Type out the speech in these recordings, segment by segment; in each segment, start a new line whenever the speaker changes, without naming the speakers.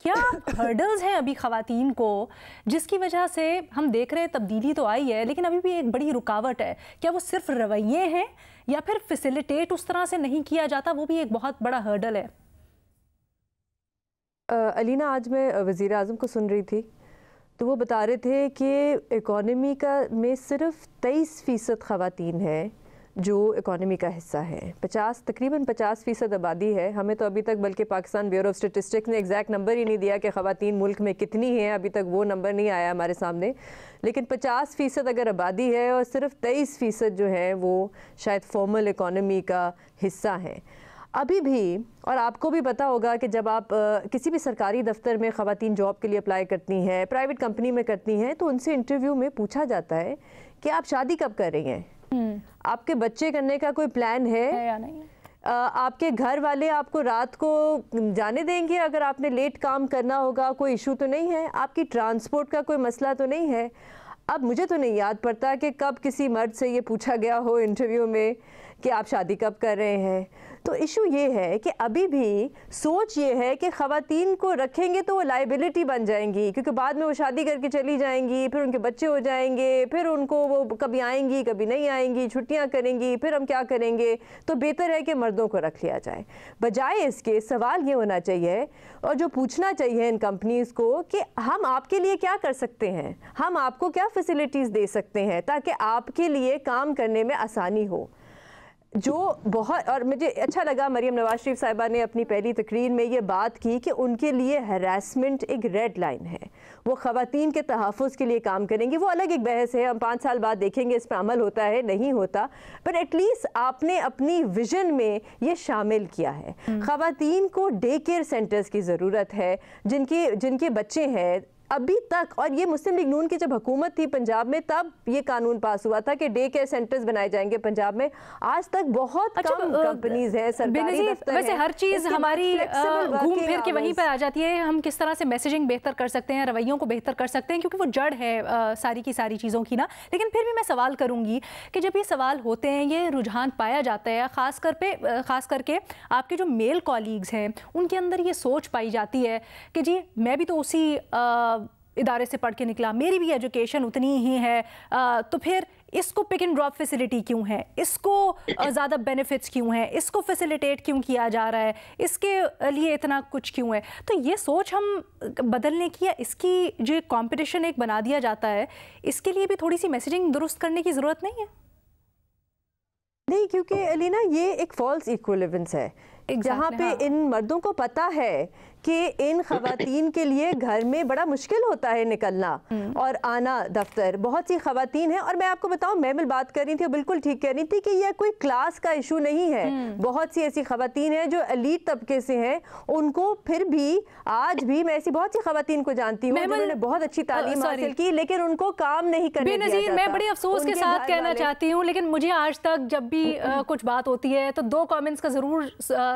کیا ہرڈلز ہیں ابھی خواتین کو جس کی وجہ سے ہم دیکھ رہے ہیں تبدیلی تو آئی ہے لیکن ابھی بھی ایک بڑی رکاوٹ ہے؟ کیا وہ صرف رویے ہیں یا پھر فیسیلیٹیٹ اس طرح سے نہیں کیا جاتا؟ وہ بھی ایک بہت بڑا ہرڈل ہے.
علینا، آج میں وزیر اعظم کو سن رہی تھی تو وہ بتا رہے تھے کہ اکانومی کا میں صرف 23% خواتین ہیں جو اکانومی کا حصہ ہے. تقریباً 50% آبادی ہے. ہمیں تو ابھی تک بلکہ پاکستان بیورو آف اسٹیٹسٹکس نے ایگزیکٹ نمبر ہی نہیں دیا کہ خواتین ملک میں کتنی ہیں، ابھی تک وہ نمبر نہیں آیا ہمارے سامنے. لیکن 50% اگر آبادی ہے اور صرف 23% جو ہے وہ شاید فارمل اکانومی کا حصہ ہیں ابھی بھی. اور آپ کو بھی پتا ہوگا کہ جب آپ کسی بھی سرکاری دفتر میں خواتین جاب کے لیے اپلائی کرتی ہیں، پرائیویٹ کمپنی میں کرتی ہیں، تو ان سے انٹرویو میں پوچھا جاتا ہے کہ آپ شادی کب کر رہی ہیں، آپ کے بچے کرنے کا کوئی پلان ہے
یا نہیں،
آپ کے گھر والے آپ کو رات کو جانے دیں گے اگر آپ نے لیٹ کام کرنا ہوگا، کوئی ایشو تو نہیں ہے، آپ کی ٹرانسپورٹ کا کوئی مسئلہ تو نہیں ہے. اب مجھے تو نہیں یاد پڑتا کہ کب کسی مرد سے یہ پوچھا گیا ہو انٹرویو میں کہ آپ شادی کب کر رہے ہیں. تو ایشو یہ ہے کہ ابھی بھی سوچ یہ ہے کہ خواتین کو رکھیں گے تو وہ لائبلٹی بن جائیں گی، کیونکہ بعد میں وہ شادی کر کے چلی جائیں گی، پھر ان کے بچے ہو جائیں گے، پھر ان کو وہ کبھی آئیں گی کبھی نہیں آئیں گی، چھٹیاں کریں گی، پھر ہم کیا کریں گے. تو بہتر ہے کہ مردوں کو رکھ لیا جائے. بجائے اس کے سوال یہ ہونا چاہیے اور جو پوچھنا چاہیے ان کمپنیز کو کہ ہم آپ کے لیے کیا کر سکتے ہیں، ہم آپ کو کیا فیسیلیٹیز دے سکتے ہیں تاکہ آپ کے لیے کام کرنے میں آسانی ہو. جو بہت، اور مجھے اچھا لگا مریم نواز شریف صاحبہ نے اپنی پہلی تقریر میں یہ بات کی کہ ان کے لیے ہراسمنٹ ایک ریڈ لائن ہے، وہ خواتین کے تحفظ کے لیے کام کریں گی. وہ الگ ایک بحث ہے، ہم 5 سال بعد دیکھیں گے اس پہ عمل ہوتا ہے نہیں ہوتا، پر ایٹ لیسٹ آپ نے اپنی ویژن میں یہ شامل کیا ہے. خواتین کو ڈے کیئر سینٹرز کی ضرورت ہے جن کے بچے ہیں. ابھی تک، اور یہ مسلم لیگ نون کی جب حکومت تھی پنجاب میں تب یہ قانون پاس ہوا تھا کہ ڈے کیئر سینٹرز بنائے جائیں گے پنجاب میں. آج تک بہت کم کمپنیز ہیں، سرکاری دفتر ہیں.
ویسے ہر چیز ہماری گھوم پھر کے وہیں پر آ جاتی ہے. ہم کس طرح سے میسیجنگ بہتر کر سکتے ہیں، رویوں کو بہتر کر سکتے ہیں، کیونکہ وہ جڑ ہے ساری کی ساری چیزوں کی نا. لیکن پھر بھی میں سوال کروں گی کہ جب یہ سوال ہوتے ہیں، یہ رجحان پایا جاتا ہے، خاص کر کے آپ کے جو میل کولیگز ہیں ان کے اندر یہ سوچ پائی جاتی ہے کہ جی میں بھی تو اسی ادارے سے پڑھ کے نکلا، میری بھی ایجوکیشن اتنی ہی ہے، تو پھر اس کو پک اینڈ ڈراپ فیسیلٹی کیوں ہے، اس کو زیادہ بینیفٹس کیوں ہیں، اس کو فیسیلیٹیٹ کیوں کیا جا رہا ہے، اس کے لیے اتنا کچھ کیوں ہے. تو یہ سوچ ہم بدلنے کی، یا اس کی جو کمپٹیشن ایک بنا دیا جاتا ہے، اس کے لیے بھی تھوڑی سی میسیجنگ درست کرنے کی ضرورت نہیں ہے؟
نہیں، کیونکہ علینا یہ ایک فالس ایکویلیونس ہے جہاں پہ ان مردوں کو پتا ہے کہ ان خواتین کے لیے گھر میں بڑا مشکل ہوتا ہے نکلنا اور آنا دفتر. بہت سی خواتین ہیں، اور میں آپ کو بتاؤں، محمل بات کر رہی تھی، بالکل ٹھیک کہہ رہی تھی کہ یہ کوئی کلاس کا ایشو نہیں ہے. بہت سی ایسی خواتین ہیں جو ایلیٹ طبقے سے ہیں، ان کو پھر بھی آج بھی میں ایسی بہت سی خواتین کو جانتی ہوں جنہوں نے بہت اچھی تعلیم حاصل کی لیکن ان کو کام نہیں کرنے دیا جاتا.
میں بڑی افسوس کے ساتھ کہنا چاہتی ہوں، لیکن مجھے آج تک جب بھی کچھ بات ہوتی ہے تو 2 کامنٹس کا ضرور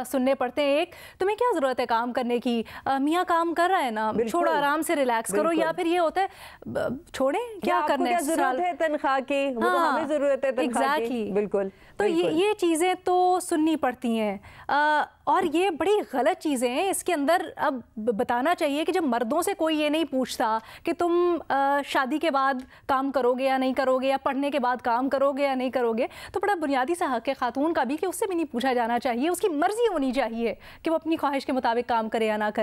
سننے پڑتے ہیں. ایک، تمہیں کیا ضرورت ہے کام کرنے کی، میاں کام کر رہا ہے نا، چھوڑو آرام سے ریلیکس کرو. یا پھر یہ ہوتا ہے چھوڑیں کیا کرنا ہے،
ضرورت ہے تنخواہ کی، ہمیں ضرورت ہے تنخواہ کی. بالکل.
تو یہ چیزیں تو سننی پڑتی ہیں، اور یہ بڑی غلط چیزیں ہیں. اس کے اندر اب بتانا چاہیے کہ جب مردوں سے کوئی یہ نہیں پوچھتا کہ تم شادی کے بعد کام کرو گے یا نہیں کرو گے، یا پڑھنے کے بعد کام کرو گے یا نہیں کرو گے، تو بڑا بنیادی سا حق ہے خاتون کا بھی کہ اس سے بھی نہیں پوچھا جانا چاہیے. اس کی مرضی ہونی چاہیے کہ وہ اپنی خواہش کے مطابق کام کرے یا نہ کرے.